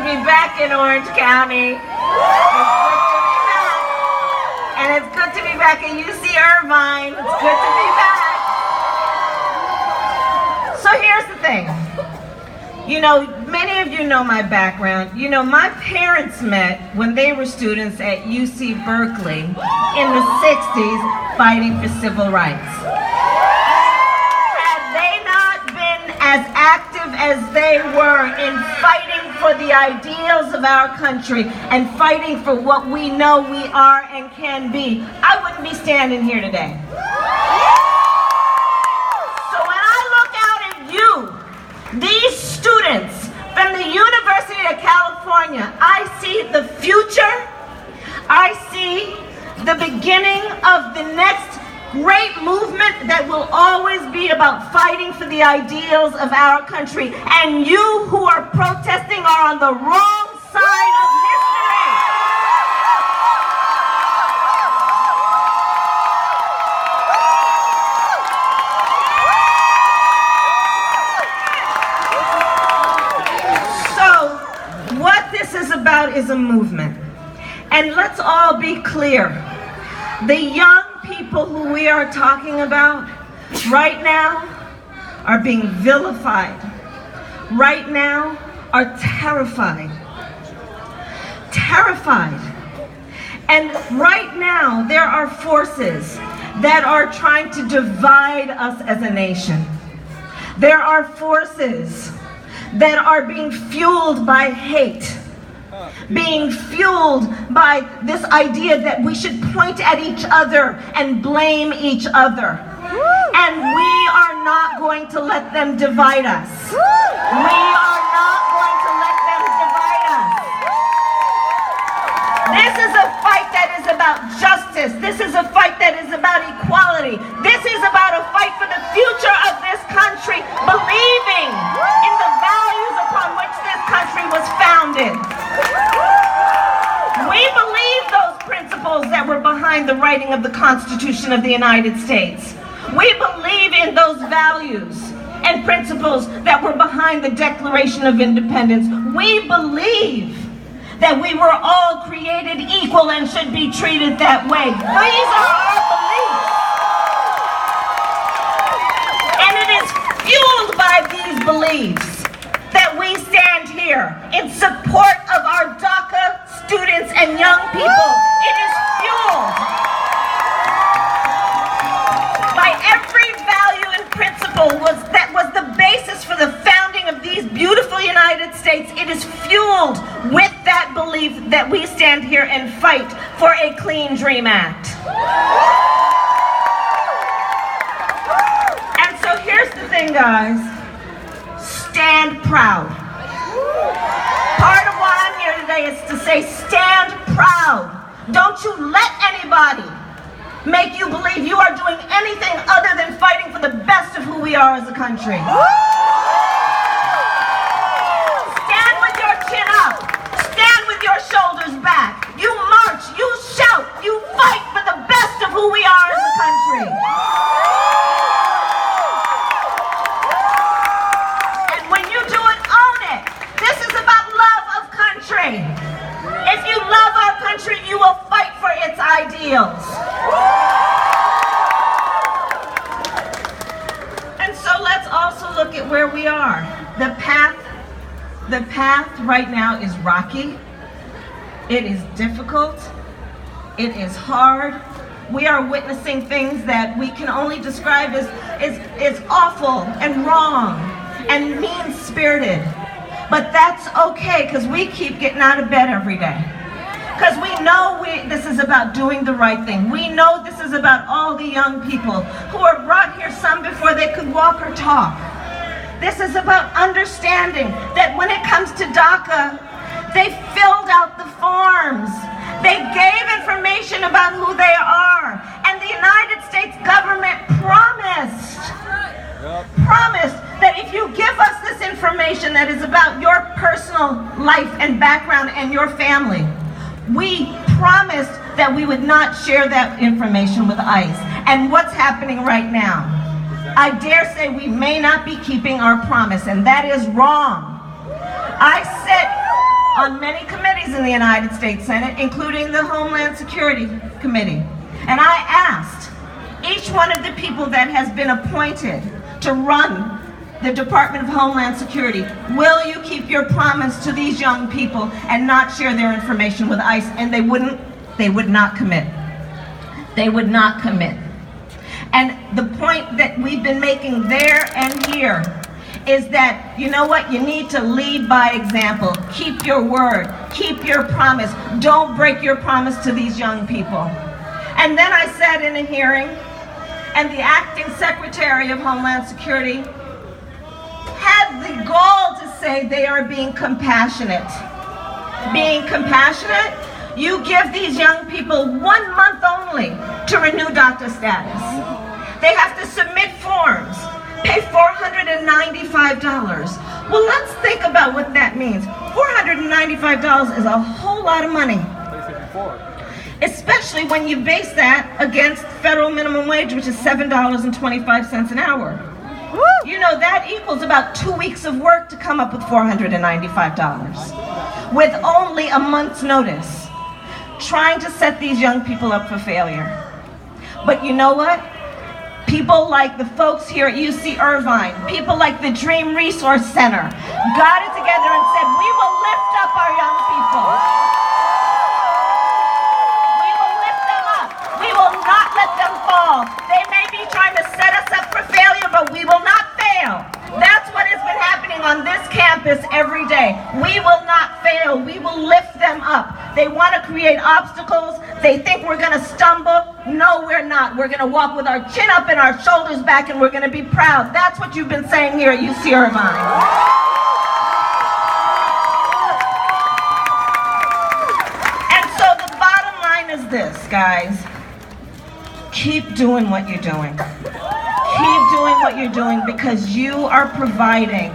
be back in Orange County. And it's good to be back at UC Irvine. It's good to be back. So here's the thing. You know, many of you know my background. You know, my parents met when they were students at UC Berkeley in the 60s fighting for civil rights. Had they not been as active as they were in fighting for the ideals of our country and fighting for what we know we are and can be, I wouldn't be standing here today. So when I look out at you, these students from the University of California, I see the future. I see the beginning of the next great movement that will always be about fighting for the ideals of our country. And you who are protesting are on the wrong side of history. So, what this is about is a movement. And let's all be clear. The young people who we are talking about right now are being vilified. Right now are terrified. Terrified. And right now there are forces that are trying to divide us as a nation. There are forces that are being fueled by hate, being fueled by this idea that we should point at each other and blame each other. And we are not going to let them divide us. We are not going to let them divide us. This is a fight that is about justice. This is a fight that is about equality. This is about a fight for the future of this country, believing in the values upon which this country was founded. We believe those principles that were behind the writing of the Constitution of the United States. We believe in those values and principles that were behind the Declaration of Independence. We believe that we were all created equal and should be treated that way. These are our beliefs. And it is fueled by these beliefs that we stand here in support of our DACA students and young people. It is fueled by every value and principle that was the basis for the founding of these beautiful United States. It is fueled with that belief that we stand here and fight for a Clean Dream Act. And so here's the thing, guys. Stand proud. Part of why I'm here today is to say stand proud. Don't you let anybody make you believe you are doing anything other than fighting for the best of who we are as a country. Stand with your chin up. Stand with your shoulders back. You march, you shout, you fight for the best of who we are as a country. If you love our country, you will fight for its ideals. And so let's also look at where we are. The path right now is rocky. It is difficult. It is hard. We are witnessing things that we can only describe as awful and wrong and mean-spirited. But that's okay, because we keep getting out of bed every day. Because we know this is about doing the right thing. We know this is about all the young people who were brought here, some before they could walk or talk. This is about understanding that when it comes to DACA, they filled out the forms. They gave information about who they are. And the United States government promised that if you give us this information that is about your personal life and background and your family, we promised that we would not share that information with ICE. And what's happening right now? I dare say we may not be keeping our promise, and that is wrong. I said on many committees in the United States Senate, including the Homeland Security Committee. And I asked each one of the people that has been appointed to run the Department of Homeland Security, will you keep your promise to these young people and not share their information with ICE? And they would not commit. They would not commit. And the point that we've been making there and here is that, you know what, you need to lead by example. Keep your word, keep your promise. Don't break your promise to these young people. And then I sat in a hearing, and the acting Secretary of Homeland Security had the gall to say they are being compassionate. Being compassionate? You give these young people 1 month only to renew DACA status. They have to submit forms, pay $495. Well, let's think about what that means. $495 is a whole lot of money. Especially when you base that against federal minimum wage, which is $7.25 an hour. You know, that equals about 2 weeks of work to come up with $495 with only a month's notice, trying to set these young people up for failure. But you know what? People like the folks here at UC Irvine, people like the Dream Resource Center, got it together and said, we will lift up our young people. We will lift them up. We will not let them fall. They may be trying to set us up for failure, but we will not fail. That's what has been happening on this campus every day. We will not fail. We will lift them up. They want to create obstacles. They think we're going to stumble. No, we're not. We're going to walk with our chin up and our shoulders back, and we're going to be proud. That's what you've been saying here at UC Irvine. And so the bottom line is this, guys. Keep doing what you're doing. Keep doing what you're doing, because you are providing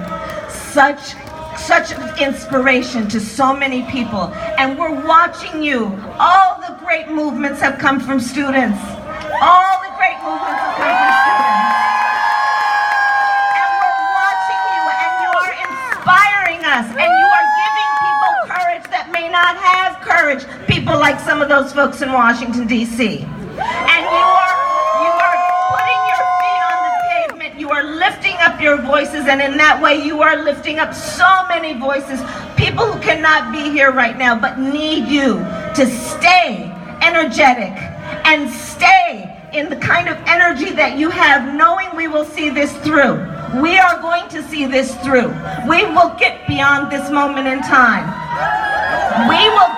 such inspiration to so many people, and we're watching you. All the great movements have come from students. All the great movements have come from students. And we're watching you, and you are inspiring us, and you are giving people courage that may not have courage. People like some of those folks in Washington, D.C. And you are putting your feet on the pavement. You are lifting up your voices, and in that way you are lifting up so many voices. People who cannot be here right now but need you to stay energetic and stay in the kind of energy that you have, knowing we will see this through. We are going to see this through. We will get beyond this moment in time. We will